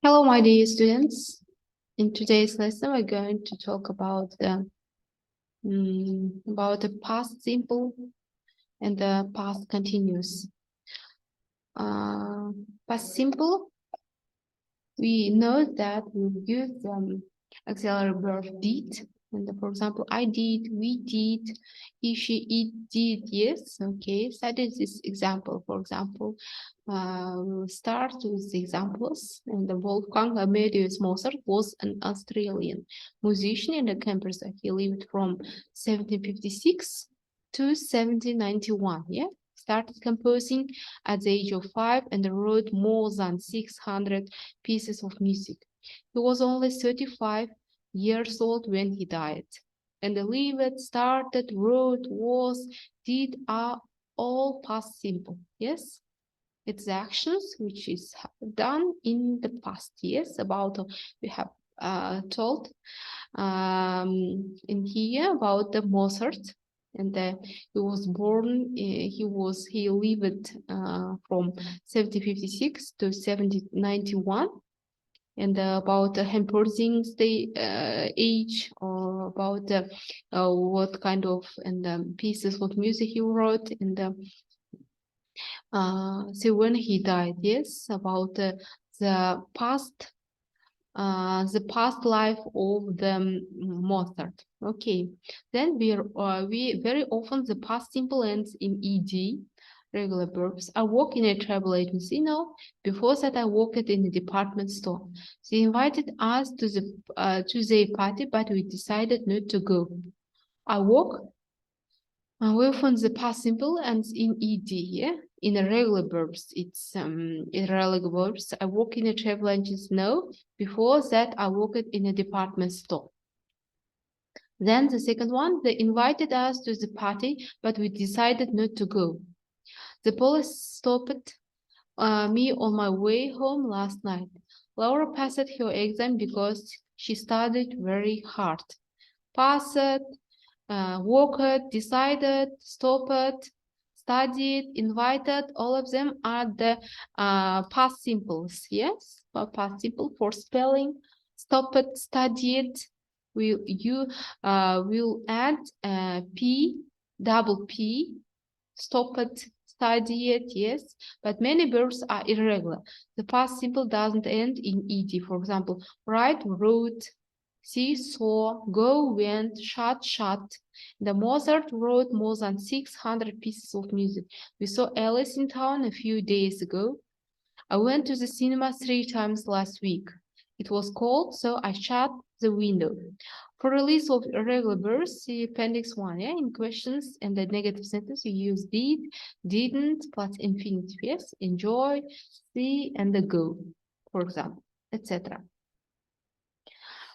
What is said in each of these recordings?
Hello, my dear students. In today's lesson, we're going to talk about the past simple and the past continuous. Past simple, we know that we use auxiliary verb did. And for example, I did, we did, he, she, it did, yes, okay. Study this example. For example, we'll start with the examples. And the Wolfgang Amadeus Mozart was an Australian musician and a composer. He lived from 1756 to 1791, yeah? Started composing at the age of 5 and wrote more than 600 pieces of music. He was only 35 years old when he died. And the lived, started, wrote, was, did are all past simple, yes? It's the actions which is done in the past, yes? About, we have told in here about the Mozart. And he was born, he lived from 1756 to 1791. And about composing age, or about what kind of pieces of music he wrote. And so when he died, yes, about the past life of the Mozart. Okay, then we very often the past simple ends in ed, regular verbs. I work in a travel agency now. Before that, I worked in a department store. They invited us to their party, but we decided not to go. I work. We often the past simple ends in ed, yeah. In irregular verbs, it's irregular verbs. I work in a travel agency now. Before that, I worked in a department store. Then the second one, they invited us to the party, but we decided not to go. The police stopped me on my way home last night. Laura passed her exam because she studied very hard. Passed, worked, decided, stopped, studied, invited, all of them are the past simples, yes? Past simple for spelling. Stopped, studied, will add double P, stopped, studied, yes, but many verbs are irregular. The past simple doesn't end in ed. For example, write, wrote, see, saw, go, went, shut, shut. The Mozart wrote more than 600 pieces of music. We saw Alice in Town a few days ago. I went to the cinema 3 times last week. It was cold, so I shut the window. For release of irregular verbs, see appendix 1. Yeah? In questions and the negative sentence, you use did, didn't, plus infinitive. Yes, enjoy, see, and the go, for example, etc.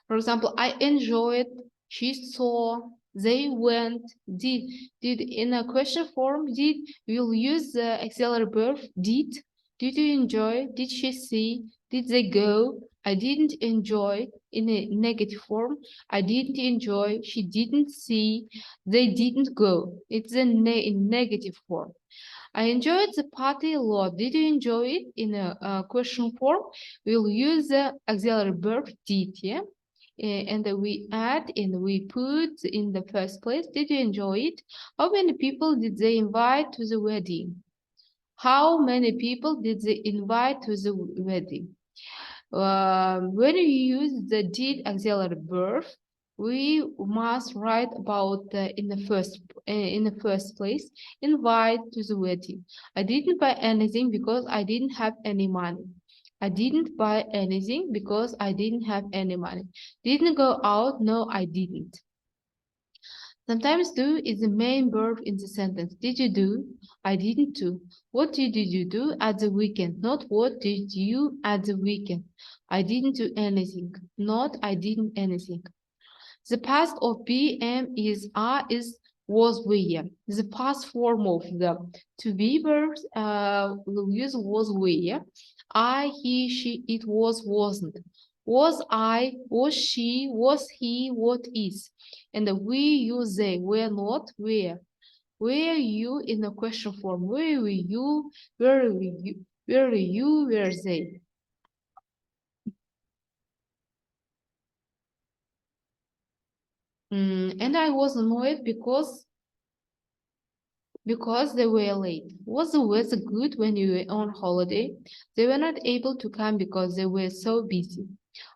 For example, I enjoyed, she saw, they went, did. In a question form, did, we'll use the auxiliary verb did. Did you enjoy? Did she see? Did they go? I didn't enjoy. In a negative form, I didn't enjoy. She didn't see. They didn't go. It's in negative form. I enjoyed the party a lot. Did you enjoy it? In a question form, we'll use the auxiliary verb did, yeah? And we add and we put in the first place, did you enjoy it? How many people did they invite to the wedding? How many people did they invite to the wedding? When you use the did auxiliary verb, we must write about in the first place, invite to the wedding. I didn't buy anything because I didn't have any money. I didn't buy anything because I didn't have any money. Didn't go out? No, I didn't. Sometimes do is the main verb in the sentence. Did you do? I didn't do. What did you do at the weekend? Not what did you at the weekend. I didn't do anything. Not I didn't anything. The past of be, am, is, are, is, was, were. The past form of the to be verbs will use was, were. I, he, she, it was, wasn't. Was I, was she, was he, what is. And we use they, were not, where. Were you in the question form? Where were you? Where were you? Were you, were they? And I was annoyed because they were late. Was the weather good when you were on holiday? They were not able to come because they were so busy.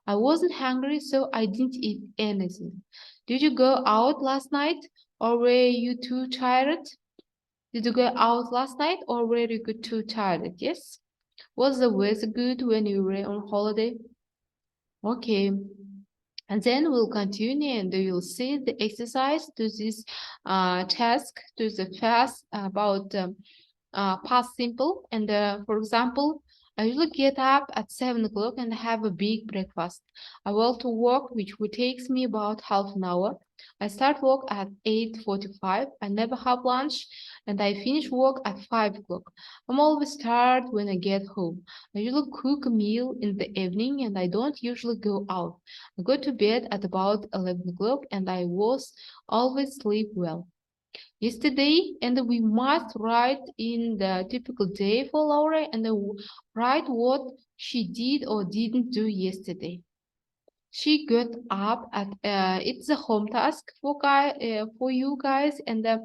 I wasn't hungry, so I didn't eat anything. Did you go out last night, or were you too tired? Did you go out last night, or were you too tired? Yes. Was the weather good when you were on holiday? Okay. And then we'll continue and you'll see the exercise to this task, to the task about past simple. And for example, I usually get up at 7 o'clock and have a big breakfast. I walk to work, which takes me about half an hour. I start work at 8:45. I never have lunch, and I finish work at 5 o'clock. I'm always tired when I get home. I usually cook a meal in the evening, and I don't usually go out. I go to bed at about 11 o'clock, and I always sleep well. Yesterday, and we must write in the typical day for Laura and write what she did or didn't do yesterday. She got up at it's a home task for you guys, and at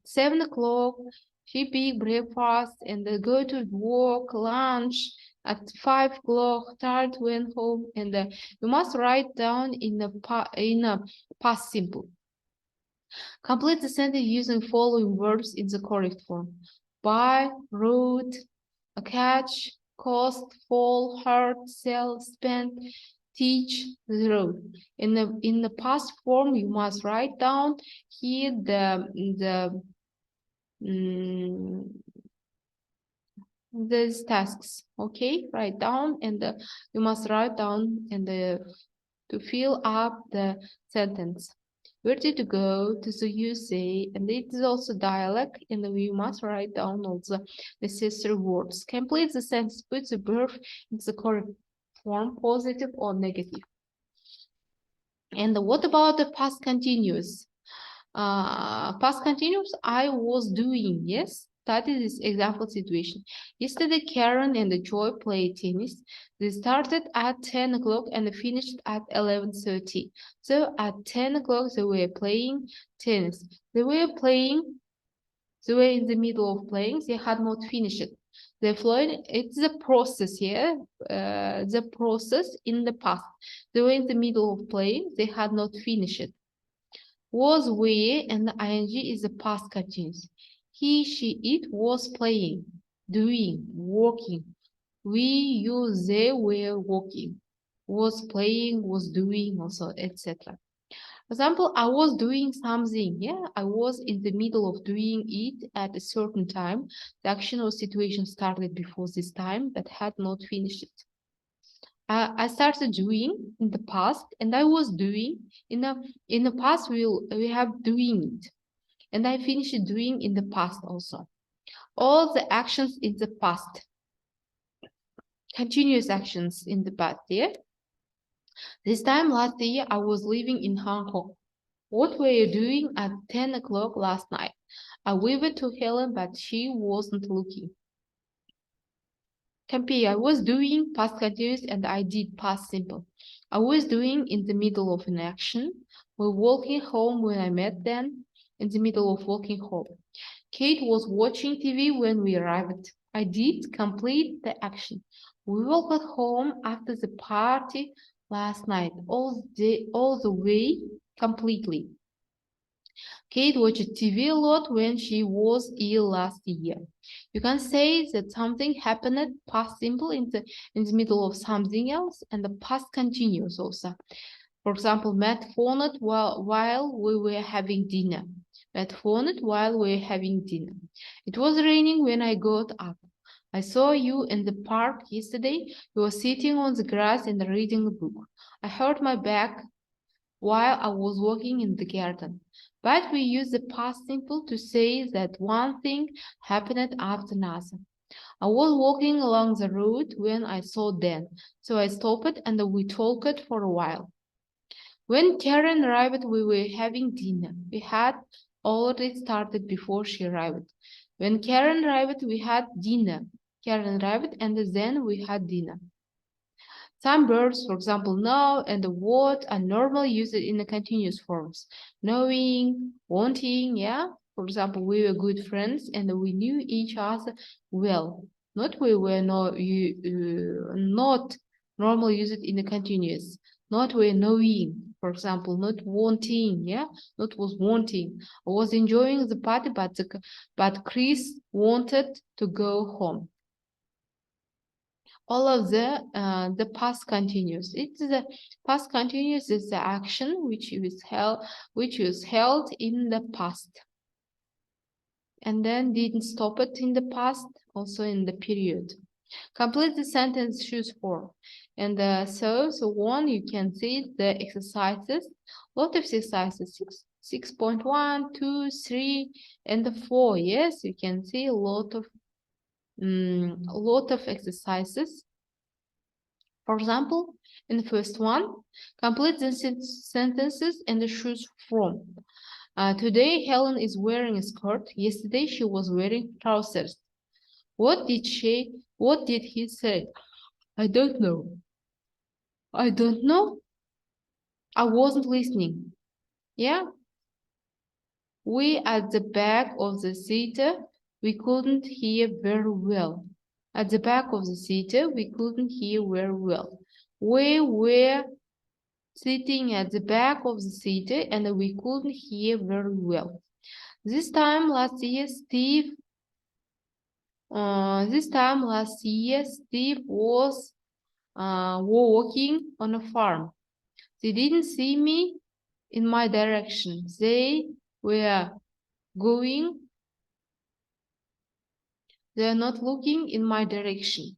7 o'clock she make breakfast and go to work, lunch. At 5 o'clock, Tart went home, and you must write down in a past simple. Complete the sentence using following verbs in the correct form. Buy, wrote, catch, cost, fall, hurt, sell, spend, teach, wrote. In the past form, you must write down here these tasks. Okay, write down, and you must write down and to fill up the sentence. Where did you go to the USA? And it is also dialect, and we must write down also necessary words. Complete the sentence, put the verb in the correct form, positive or negative. And what about the past continuous? Past continuous, I was doing, yes. That is this example situation. Yesterday, Karen and Joy played tennis. They started at 10 o'clock and finished at 11:30. So at 10 o'clock, they were playing tennis. They were in the middle of playing. They had not finished it. They're flowing. It's the process here, the process in the past. They were in the middle of playing. They had not finished it. Was, were, and the ing is the past continuous. He, she, it was playing, doing, working. We, you, they were working. Was playing, was doing, also, etc. For example, I was doing something. Yeah, I was in the middle of doing it at a certain time. The action or situation started before this time, but had not finished it. I started doing in the past, and I was doing in the past. We have doing it, and I finished doing in the past also. All the actions in the past, continuous actions in the past. Yeah. This time last year, I was living in Hong Kong. What were you doing at 10 o'clock last night? I waved to Helen, but she wasn't looking. Compare, I was doing past continuous and I did past simple. I was doing in the middle of an action. We're walking home when I met them, in the middle of walking home. Kate was watching TV when we arrived. I did complete the action. We all got home after the party last night, all the way completely. Kate watched TV a lot when she was ill last year. You can say that something happened past simple in the middle of something else, and the past continuous also. For example, Matt phoned while we were having dinner. Matt phoned while we were having dinner. It was raining when I got up. I saw you in the park yesterday. You were sitting on the grass and reading a book. I hurt my back while I was walking in the garden. But we use the past simple to say that one thing happened after another. I was walking along the road when I saw Dan, so I stopped and we talked for a while. When Karen arrived, we were having dinner. We had already started before she arrived. When Karen arrived, we had dinner. cat and rabbit, and then we had dinner. Some verbs, for example, know and what, are normally used in the continuous forms. Knowing, wanting, yeah. For example, we were good friends and we knew each other well. Not we were not normally used in the continuous. Not we knowing, for example, not wanting, yeah. Not was wanting. I was enjoying the party, but Chris wanted to go home. All of the past continuous. It's the past continuous is the action which was held in the past, and then didn't stop it in the past, also in the period. Complete the sentence, choose four. And so on, you can see the exercises. Lot of exercises, 6.1, 2, 3, and the 4. Yes, you can see a lot of exercises. For example, in the first one, complete the sentences and choose from. Today, Helen is wearing a skirt. Yesterday, she was wearing trousers. What did he say? I don't know. I don't know. I wasn't listening. Yeah. We at the back of the theater, we couldn't hear very well. At the back of the theater, we couldn't hear very well. We were sitting at the back of the theater and we couldn't hear very well. This time last year, Steve was walking on a farm. They didn't see me in my direction. They were going. They're not looking in my direction.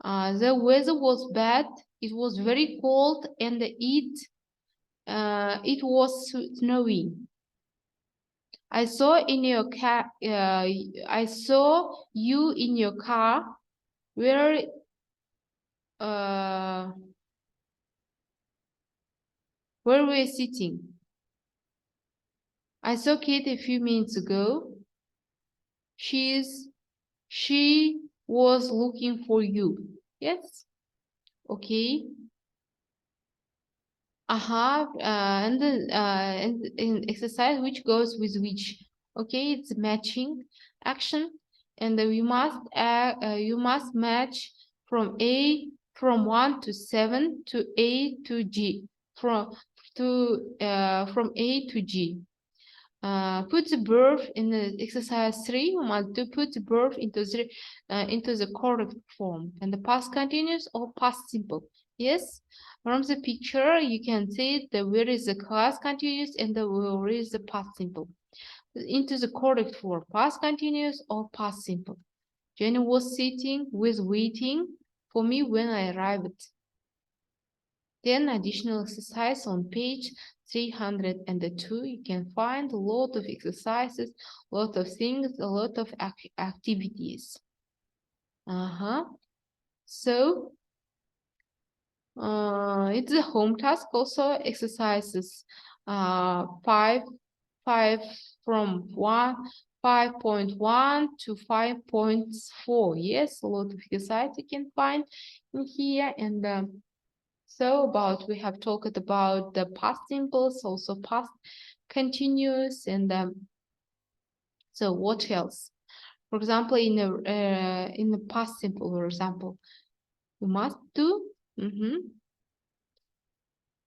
The weather was bad. It was very cold and it was snowing. I saw you in your car. Where were you sitting? I saw Kate a few minutes ago. She was looking for you. Yes. Okay. And in exercise which goes with which. Okay, it's matching action, and you must match from 1 to 7 to A to G, from A to G. Put the verb in the exercise 3. You must put the verb into the correct form, and the past continuous or past simple. Yes, from the picture you can see that where is the past continuous and where is the past simple. Into the correct form, past continuous or past simple. Jenny was waiting for me when I arrived. Then additional exercise on page 302. You can find a lot of exercises, a lot of things, a lot of activities. So it's a home task also, exercises 5 from 5.1 to 5.4. Yes, a lot of exercises you can find in here. And so we have talked about the past simples, also past continuous, and so what else? For example, in the past simple, for example, you must do.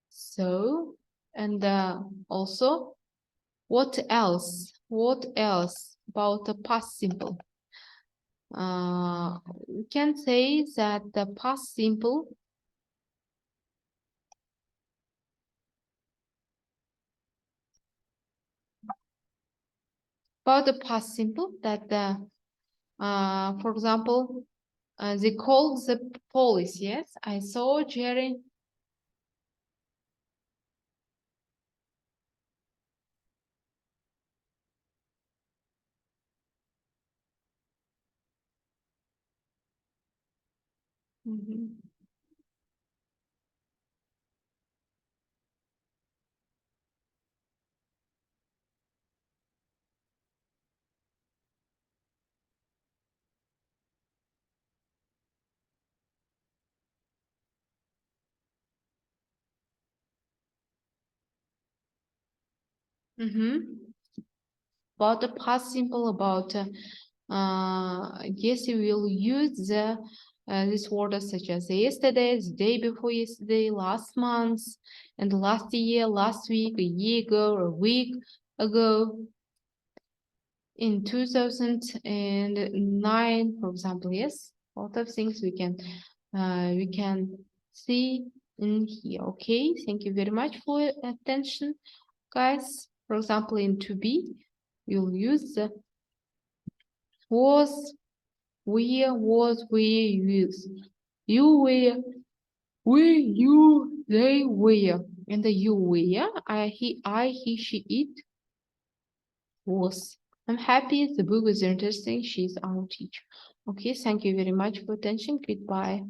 So, and also, what else? What else about the past simple? We can say that the past simple about the past simple that for example, they called the police. Yes, I saw Jerry. About the past simple, about yes, you will use the this word such as yesterday, the day before yesterday, last month, and last year, last week, a year ago, a week ago. In 2009, for example, yes, a lot of things we can see in here. Okay, thank you very much for your attention, guys. For example, in to be, you'll use the was, where, was, where, use. You were, we, you, they were. And the you were, I, he, she, it, was. I'm happy, the book is interesting, she's our teacher. Okay, thank you very much for attention. Goodbye.